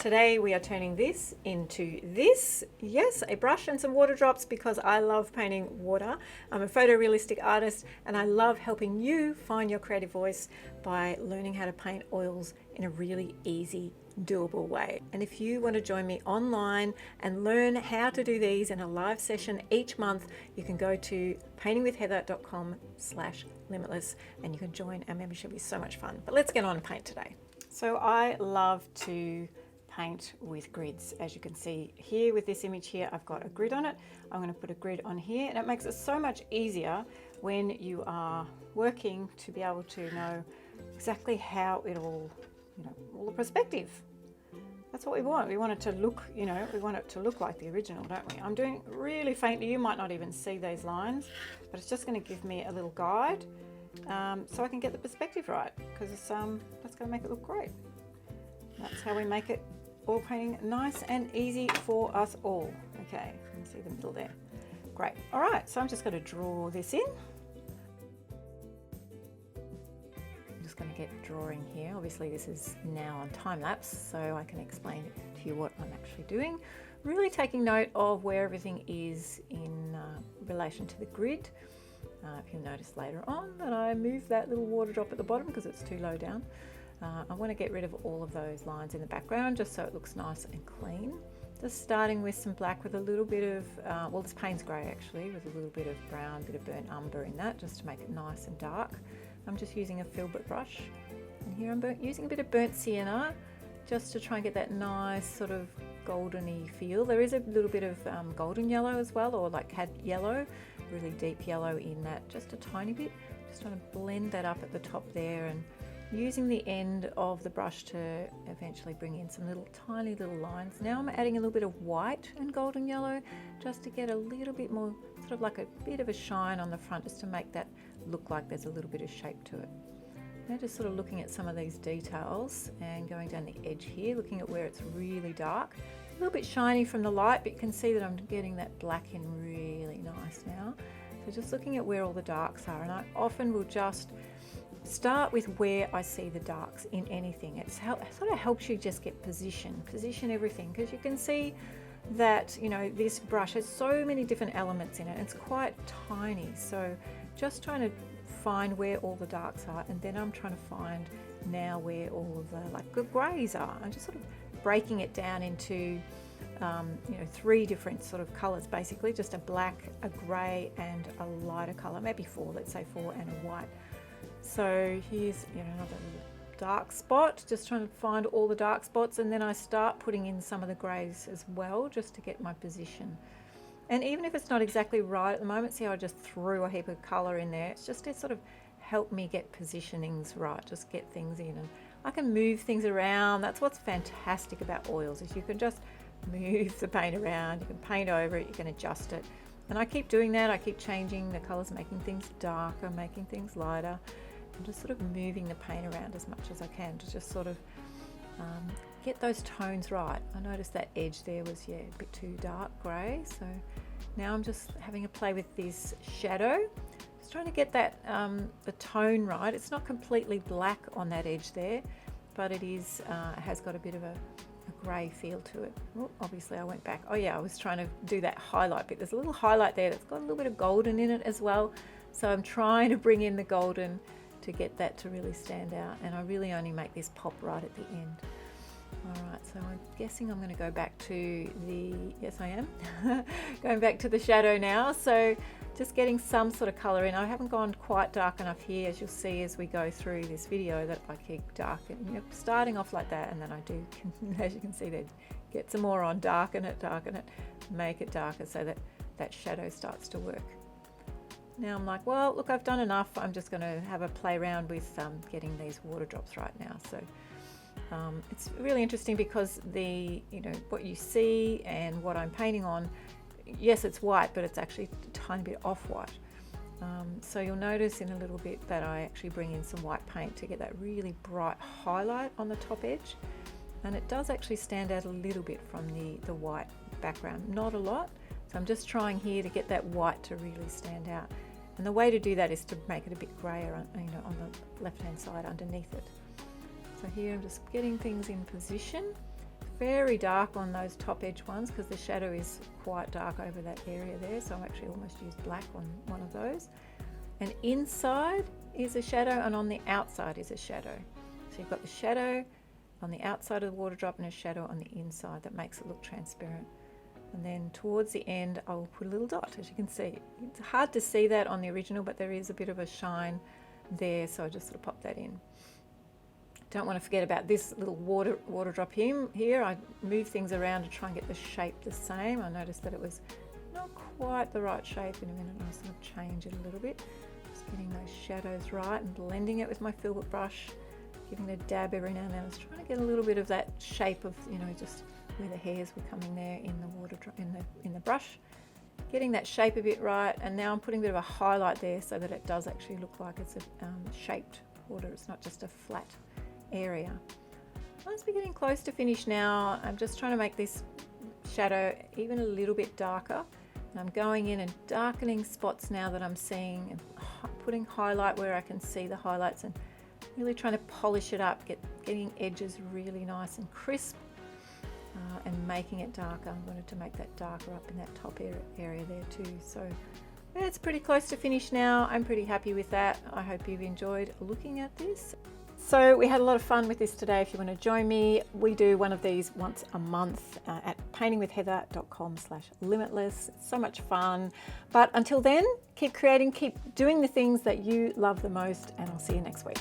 Today we are turning this into this. Yes, a brush and some water drops because I love painting water. I'm a photorealistic artist and I love helping you find your creative voice by learning how to paint oils in a really easy, doable way. And if you want to join me online and learn how to do these in a live session each month, you can go to paintingwithheather.com/limitless and you can join our membership. It's so much fun. But let's get on and paint today. So I love to paint with grids. As you can see here with this image here, I've got a grid on it. I'm going to put a grid on here, and it makes it so much easier when you are working to be able to know exactly how it all, all the perspective. That's what we want. We want it to look, we want it to look like the original, don't we? I'm doing really faintly. You might not even see these lines, but it's just going to give me a little guide so I can get the perspective right, because that's going to make it look great. That's how we make it all painting nice and easy for us all. Okay, you can see the middle there. Great. All right, so I'm just going to draw this in. I'm just going to get drawing here. Obviously this is now on time lapse, so I can explain to you what I'm actually doing. Really taking note of where everything is in relation to the grid. If you'll notice later on that I moved that little water drop at the bottom because it's too low down. I want to get rid of all of those lines in the background just so it looks nice and clean. Just starting with some black with a little bit of, well, this Payne's grey actually, with a little bit of brown, bit of burnt umber in that, just to make it nice and dark. I'm just using a filbert brush, and here I'm using a bit of burnt sienna just to try and get that nice sort of goldeny feel. There is a little bit of golden yellow as well, or like cad yellow, really deep yellow in that, just a tiny bit. Just trying to blend that up at the top there, and using the end of the brush to eventually bring in some tiny little lines. Now I'm adding a little bit of white and golden yellow just to get a little bit more, sort of like a bit of a shine on the front, just to make that look like there's a little bit of shape to it. Now just sort of looking at some of these details and going down the edge here, looking at where it's really dark. A little bit shiny from the light, but you can see that I'm getting that black in really nice now. So just looking at where all the darks are, and I often will just start with where I see the darks in anything. It sort of helps you just get position everything, because you can see that this brush has so many different elements in it. It's quite tiny, so just trying to find where all the darks are, and then I'm trying to find now where all of the the greys are. I'm just sort of breaking it down into 3 different sort of colors, basically just a black, a grey and a lighter color, maybe 4, let's say 4, and a white. So here's another dark spot, just trying to find all the dark spots, and then I start putting in some of the greys as well just to get my position. And even if it's not exactly right at the moment, see how I just threw a heap of colour in there? It's just to sort of help me get positionings right, just get things in, and I can move things around. That's what's fantastic about oils, is you can just move the paint around, you can paint over it, you can adjust it. And I keep doing that. I keep changing the colours, making things darker, making things lighter. I'm just sort of moving the paint around as much as I can to just sort of get those tones right. I noticed that edge there was a bit too dark grey, so now I'm just having a play with this shadow, just trying to get that the tone right. It's not completely black on that edge there, but it is has got a bit of a grey feel to it. Oh, obviously I went back. Oh yeah, I was trying to do that highlight bit. There's a little highlight there that's got a little bit of golden in it as well, so I'm trying to bring in the golden to get that to really stand out, and I really only make this pop right at the end. Alright, so I'm guessing I'm going to go back to the, yes I am, going back to the shadow now, so just getting some sort of colour in. I haven't gone quite dark enough here, as you'll see as we go through this video, that I keep darkening, starting off like that, and then I do, as you can see there, get some more on, darken it, make it darker so that that shadow starts to work. Now I'm like, well, look, I've done enough. I'm just going to have a play around with getting these water drops right now. So it's really interesting because what you see and what I'm painting on, yes, it's white, but it's actually a tiny bit off-white. So you'll notice in a little bit that I actually bring in some white paint to get that really bright highlight on the top edge. And it does actually stand out a little bit from the white background, not a lot. So I'm just trying here to get that white to really stand out. And the way to do that is to make it a bit grayer on the left-hand side underneath it. So here I'm just getting things in position, very dark on those top edge ones because the shadow is quite dark over that area there. So I've actually almost used black on one of those. And inside is a shadow and on the outside is a shadow. So you've got the shadow on the outside of the water drop and a shadow on the inside that makes it look transparent. And then towards the end, I'll put a little dot, as you can see. It's hard to see that on the original, but there is a bit of a shine there, so I just sort of pop that in. Don't want to forget about this little water drop here. I moved things around to try and get the shape the same. I noticed that it was not quite the right shape. In a minute I'll sort of change it a little bit. Just getting those shadows right and blending it with my filbert brush, giving it a dab every now and then. I was trying to get a little bit of that shape of, you know, just where the hairs were coming there in the water drop, in the brush. Getting that shape a bit right, and now I'm putting a bit of a highlight there so that it does actually look like it's a shaped water. It's not just a flat area. Once we're getting close to finish now, I'm just trying to make this shadow even a little bit darker. And I'm going in and darkening spots now that I'm seeing and putting highlight where I can see the highlights and really trying to polish it up, getting edges really nice and crisp and making it darker. I wanted to make that darker up in that top area there too. So yeah, it's pretty close to finish now. I'm pretty happy with that. I hope you've enjoyed looking at this. So we had a lot of fun with this today. If you want to join me, we do one of these once a month at paintingwithheather.com/limitless. It's so much fun. But until then, keep creating, keep doing the things that you love the most, and I'll see you next week.